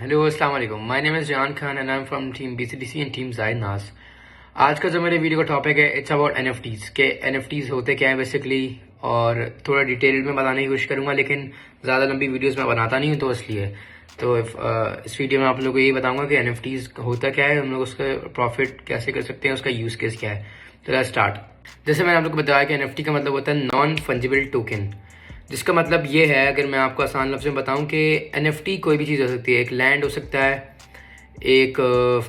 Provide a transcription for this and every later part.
Hello अस्सलाम वालेकुम। My name is Jan Khan and I am from team BCDC and team Zayed Naaz. आज का जो मेरे वीडियो का टॉपिक है इट्स अबाउट एनएफटीज के एनएफटीज होते क्या है बेसिकली, और थोड़ा डिटेल में बताने की कोशिश करूंगा, लेकिन ज़्यादा लंबी वीडियोस मैं बनाता नहीं हूं तो इसलिए इस वीडियो में आप लोगों को यही बताऊंगा कि एनएफटीज होता क्या है, हम लोग उसका प्रॉफिट कैसे कर सकते हैं, उसका यूज़ केस क्या है। तो लेट्स स्टार्ट। जैसे मैंने आप लोग को बताया कि एनएफटी का मतलब होता है नॉन फंजिबल टोकन, जिसका मतलब ये है, अगर मैं आपको आसान लफ्ज़ में बताऊं कि एनएफटी कोई भी चीज़ हो सकती है। एक लैंड हो सकता है, एक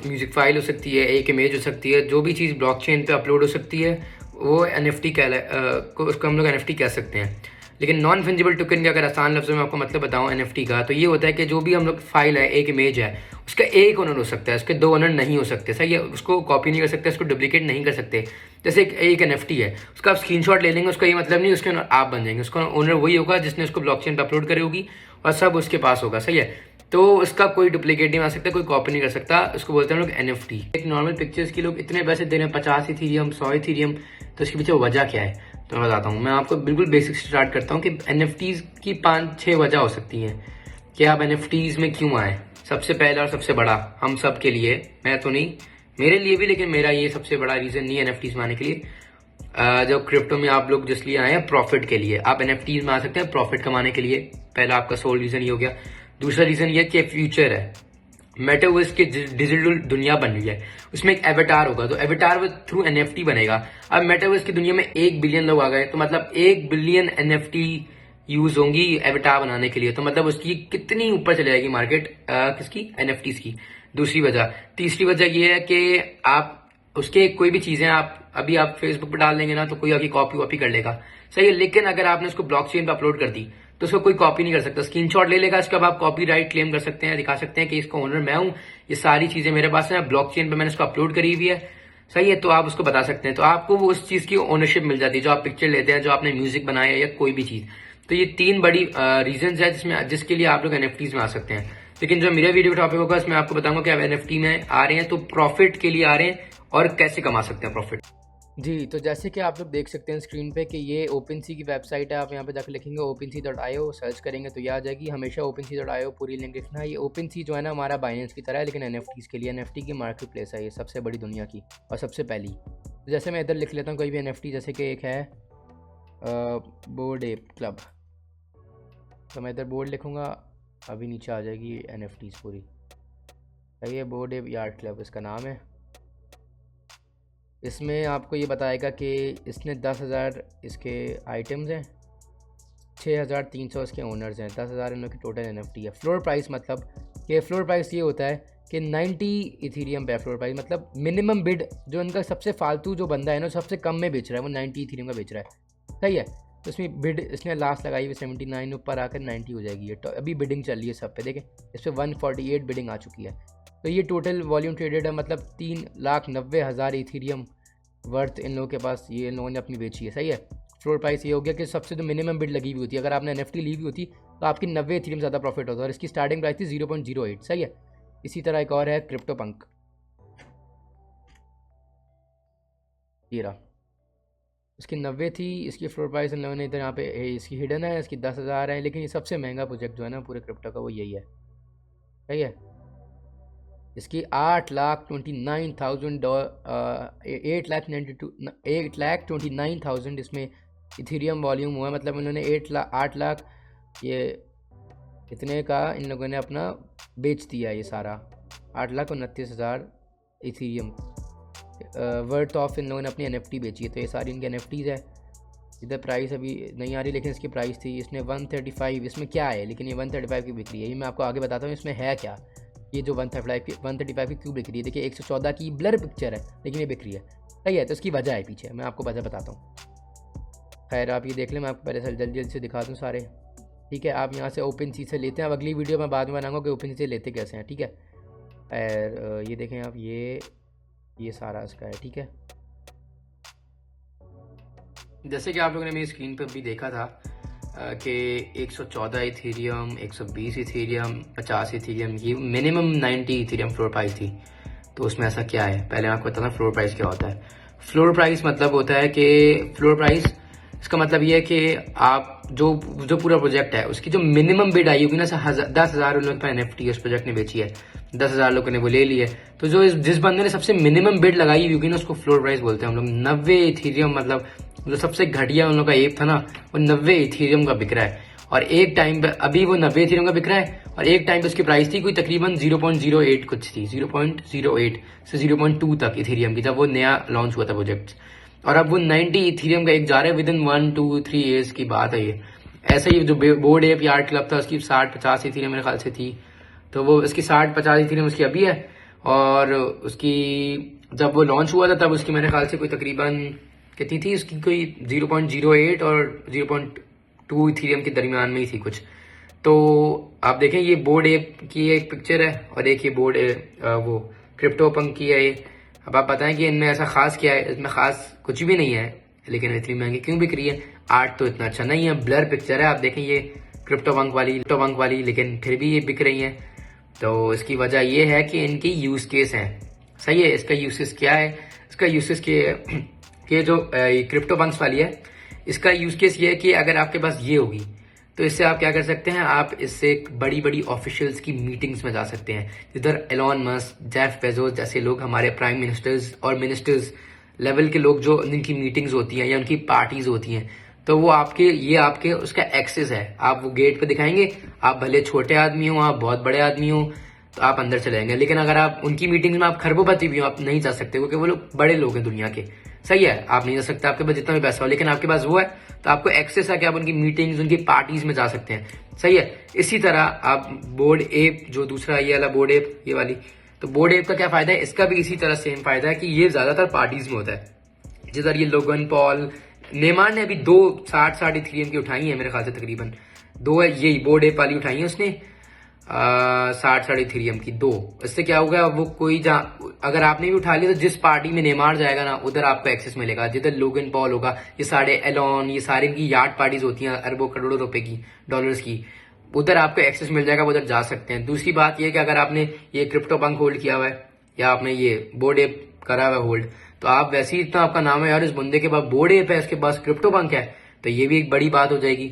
म्यूज़िक फाइल हो सकती है, एक इमेज हो सकती है। जो भी चीज़ ब्लॉकचेन पे अपलोड हो सकती है वो एनएफटी उसको हम लोग एनएफटी कह सकते हैं। लेकिन नॉन फंजिबल टोकन का अगर आसान लफ्ज़ों में आपको मतलब बताऊं एनएफटी का, तो ये होता है कि जो भी हम लोग फाइल है, एक इमेज है, उसका एक ओनर हो सकता है, उसके दो ओनर नहीं हो सकते। सही है, उसको कॉपी नहीं कर सकते, उसको डुप्लीकेट नहीं कर सकते। जैसे एक एनएफटी है, उसका आप स्क्रीनशॉट ले लेंगे, उसका ये मतलब नहीं उसके ओनर आप बन जाएंगे। उसका ओनर वही होगा जिसने उसको ब्लॉकचेन पर अपलोड करी होगी और सब उसके पास होगा। सही है, तो उसका कोई डुप्लीकेट नहीं आ सकता, कोई कॉपी नहीं कर सकता। उसको बोलते हैं हम लोग एनएफटी। एक नॉर्मल पिक्चर्स की लोग इतने पैसे दे रहे हैं, 50 इथीरियम, 100 इथीरियम, तो इसके पीछे वजह क्या है तो मैं बताता हूँ। मैं आपको बिल्कुल बेसिक स्टार्ट करता हूँ कि एनएफटीज की 5-6 वजह हो सकती हैं कि आप एनएफटीज में क्यों आए। सबसे पहला और सबसे बड़ा हम सब के लिए, मैं तो नहीं, मेरे लिए भी, लेकिन मेरा ये सबसे बड़ा रीजन नहीं है एनएफटीज में आने के लिए। जो क्रिप्टो में आप लोग जिस लिए आए हैं प्रॉफिट के लिए, आप एनएफटीज में आ सकते हैं प्रॉफिट कमाने के लिए। पहला आपका सोल रीजन ये हो गया। दूसरा रीजन ये कि फ्यूचर है, मेटावर्स की डिजिटल दुनिया बन रही है, उसमें एक एवेटार होगा, तो एवेटार थ्रू एनएफटी बनेगा। अब मेटावर्स की दुनिया में 1 बिलियन लोग आ गए, तो मतलब 1 बिलियन एनएफटी यूज होंगी एवेटार बनाने के लिए। तो मतलब उसकी कितनी ऊपर चले जाएगी मार्केट, किसकी, एनएफटीज की। दूसरी वजह। तीसरी वजह ये है कि आप उसके कोई भी चीजें आप फेसबुक पर डाल देंगे ना, तो कोई आपकी कॉपी वॉपी कर लेगा। सही है, लेकिन अगर आपने उसको ब्लॉकचेन पर अपलोड कर दी तो उसको कोई कॉपी नहीं कर सकता। स्क्रीनशॉट ले लेगा, इसका आप कॉपीराइट क्लेम कर सकते हैं, दिखा सकते हैं कि इसका ओनर मैं हूं, ये सारी चीजें मेरे पास हैं, ब्लॉकचेन पे मैंने इसको अपलोड करी हुई है। सही है, तो आप उसको बता सकते हैं, तो आपको वो उस चीज की ओनरशिप मिल जाती है जो आप पिक्चर लेते हैं, जो आपने म्यूजिक बनाया है या कोई भी चीज। तो ये 3 बड़ी रीजन है जिसके लिए आप लोग एनएफटीज में आ सकते हैं। लेकिन जो मेरा वीडियो टॉपिक होगा इसमें आपको बताऊंगा कि आप एनएफटी में आ रहे हैं तो प्रॉफिट के लिए आ रहे हैं और कैसे कमा सकते हैं प्रॉफिट। जी, तो जैसे कि आप लोग देख सकते हैं स्क्रीन पे कि ये ओपनसी की वेबसाइट है। आप यहाँ पे जाकर लिखेंगे OpenSea.io, सर्च करेंगे तो ये आ जाएगी। हमेशा OpenSea.io पूरी लिंक लिखना है। ये OpenSea जो है ना हमारा बाइनेंस की तरह है, लेकिन एनएफटीज़ के लिए। एनएफटी की मार्केट प्लेस है ये, सबसे बड़ी दुनिया की और सबसे पहली। तो जैसे मैं इधर लिख लेता हूँ कोई भी एनएफटी, जैसे कि एक है बोर्ड एप क्लब, तो मैं इधर बोर्ड लिखूँगा, अभी नीचे आ जाएगी एनएफटीज़ पूरी। ये बोर्ड एप यार्ड क्लब इसका नाम है। इसमें आपको ये बताएगा कि इसने 10,000 इसके आइटम्स हैं, 6,300 इसके ओनर्स हैं, 10,000 इन लोग की टोटल एनएफटी है। फ्लोर प्राइस मतलब कि फ्लोर प्राइस ये होता है कि 90 इथीरियम पे फ्लोर प्राइस, मतलब मिनिमम बिड जो इनका सबसे फालतू जो बंदा है ना, सबसे कम में बेच रहा है, वो 90 इथीरियम का बेच रहा है। सही है, तो इसमें बिड इसने लास्ट लगाई हुई 79, ऊपर आकर 90 हो जाएगी। ये तो अभी बिडिंग चल रही है सब पे, देखें इस पर 148 बिडिंग आ चुकी है। तो ये टोटल वॉल्यूम ट्रेडेड है, मतलब 3,90,000 इथीरियम वर्थ इन लोगों के पास, ये इन लोगों ने अपनी बेची है। सही है, फ्लोर प्राइस ये हो गया कि सबसे जो मिनिमम बिड लगी हुई होती है, अगर आपने एनएफटी ली हुई होती तो आपकी 90 इथीरियम ज़्यादा प्रॉफिट होता है, और इसकी स्टार्टिंग प्राइस थी 0.08। सही है, इसी तरह एक और है क्रिप्टो पंक, ये रहा, इसकी 90 थी, इसकी फ्लोर प्राइस इन लोगों ने इधर यहाँ पे इसकी हिडन है, इसकी 10,000 है। लेकिन ये सबसे महंगा प्रोजेक्ट जो है ना पूरे क्रिप्टो का वो यही है। सही है, इसकी 8,29,000 इसमें इथीरियम वॉल्यूम हुआ है। मतलब इन्होंने 8 लाख ये इतने का इन लोगों ने अपना बेच दिया ये सारा, 8,29,000 इथीरियम वर्थ ऑफ इन लोगों ने अपनी एनएफटी बेची है। तो ये सारी इनकी एनएफटीज़ है। इधर प्राइस अभी नहीं आ रही, लेकिन इसकी प्राइस थी, इसने 135, इसमें क्या है, लेकिन ये 135 की बिक्री है। ये मैं आपको आगे बताता हूँ इसमें है क्या। ये जो 135 की क्यों बिक रही है, देखिए 114 की ब्लर पिक्चर है लेकिन ये बिक रही है। सही है, तो इसकी वजह है पीछे, मैं आपको वजह बताता हूँ। खैर आप ये देख लें, मैं आपको पहले जल्दी से दिखा दूँ सारे। ठीक है, आप यहाँ से OpenSea से लेते हैं। अब अगली वीडियो में बाद में बनाऊंगा कि OpenSea से लेते कैसे हैं। ठीक है, और ये देखें आप, ये सारा इसका है। ठीक है, जैसे कि आप लोगों ने मेरी स्क्रीन पर भी देखा था कि 114 इथीरियम, 120 इथीरियम, 50 इथीरियम, ये मिनिमम 90 इथीरियम फ्लोर प्राइस थी। तो उसमें ऐसा क्या है, पहले मैं आपको बताता हूँ फ्लोर प्राइस क्या होता है। फ्लोर प्राइस मतलब होता है कि फ्लोर प्राइस इसका मतलब ये है कि आप जो जो पूरा प्रोजेक्ट है उसकी जो मिनिमम बिड आई होगी ना, 10,000 उन लोगों का एनएफटी उस प्रोजेक्ट ने बेची है, 10,000 लोगों ने वो ले ली है, तो जो जिस बंदे ने सबसे मिनिमम बिड लगाई होगी ना उसको फ्लोर प्राइस बोलते हैं हम लोग। 90 इथीरियम, मतलब जो सबसे घटिया उन लोग का एप था ना, वो 90 इथीरियम का बिक रहा है। और एक टाइम पे अभी वो 90 इथीरियम का बिक रहा है, और एक टाइम पे उसकी प्राइस थी कोई तकरीबन 0.08 कुछ थी, 0.08 से 0.2 तक इथीरियम की, जब वो नया लॉन्च हुआ था प्रोजेक्ट। और अब वो 90 इथीरियम का एक जा रहा है विद इन 1-2-3 ईयर्स की बात है ये। ऐसा ही जो बोर्ड एप या आर्ट क्लब था उसकी 60-50 इथीरियम मेरे ख्याल से थी, तो वो उसकी 60-50 इथीरियम उसकी अभी है। और उसकी जब वो लॉन्च हुआ था तब उसकी मेरे ख्याल से कोई तकरीबन कितनी थी, उसकी कोई 0.08 और 0.2 इथीरियम के दरमियान में ही थी कुछ। तो आप देखें ये बोर्ड एप की एक पिक्चर है और एक ये बोर्ड वो क्रिप्टो पंक की है ये। अब आप बताएं कि इनमें ऐसा खास क्या है, इसमें खास कुछ भी नहीं है, लेकिन इतनी महंगी क्यों बिक रही है। आर्ट तो इतना अच्छा नहीं है, ब्लर पिक्चर है, आप देखें ये क्रिप्टो पंक वाली, लेकिन फिर भी ये बिक रही है। तो इसकी वजह ये है कि इनकी यूज केस है। सही है, इसका यूसेस क्या है, इसका यूसेस के जो क्रिप्टो पंक्स वाली है, इसका यूज केस ये है कि अगर आपके पास ये होगी तो इससे आप क्या कर सकते हैं, आप इससे बड़ी बड़ी ऑफिशियल्स की मीटिंग्स में जा सकते हैं, जिधर एलॉन मस्क, जेफ बेजोस जैसे लोग, हमारे प्राइम मिनिस्टर्स और मिनिस्टर्स लेवल के लोग, जो जिनकी मीटिंग्स होती हैं या उनकी पार्टीज होती हैं, तो वो आपके उसका एक्सेस है। आप वो गेट पे दिखाएंगे, आप भले छोटे आदमी हो, आप बहुत बड़े आदमी हो, तो आप अंदर चले जाएंगे। लेकिन अगर आप उनकी मीटिंग्स में आप खरबोपति भी हो, आप नहीं जा सकते, क्योंकि वो लोग बड़े लोग हैं दुनिया के। सही है, आप नहीं जा सकते, आपके पास जितना भी पैसा हो, लेकिन आपके पास वो है तो आपको एक्सेस है कि आप उनकी मीटिंग्स, उनकी पार्टीज में जा सकते हैं। सही है। इसी तरह आप बोर्ड एप, जो दूसरा ये वाला बोर्ड एप, ये वाली, तो बोर्ड एप का क्या फायदा है, इसका भी इसी तरह सेम फायदा है कि ये ज्यादातर पार्टीज में होता है, जिधर ये लोगन पॉल, नेमार ने अभी 2 60 इथीरियम की उठाई है मेरे ख्याल से, तकरीबन 2 है, ये बोर्ड एप वाली उठाई है उसने 60 इथीरियम की 2। इससे क्या होगा, वो कोई अगर आपने भी उठा लिया तो जिस पार्टी में नेमार जाएगा ना, उधर आपको एक्सेस मिलेगा, जिधर लोगन पॉल होगा, ये सारे एलॉन, ये सारे की यार्ड पार्टीज होती हैं अरबों करोड़ों रुपए की, डॉलर्स की, उधर आपको एक्सेस मिल जाएगा, उधर जा सकते हैं। दूसरी बात यह कि अगर आपने ये क्रिप्टो पंक होल्ड किया हुआ है या आपने ये बोर्ड एप करा हुआ है होल्ड, तो आप वैसे ही इतना आपका नाम है यार, इस बंदे के पास बोर्ड एप है, इसके पास क्रिप्टो पंक है, तो ये भी एक बड़ी बात हो जाएगी।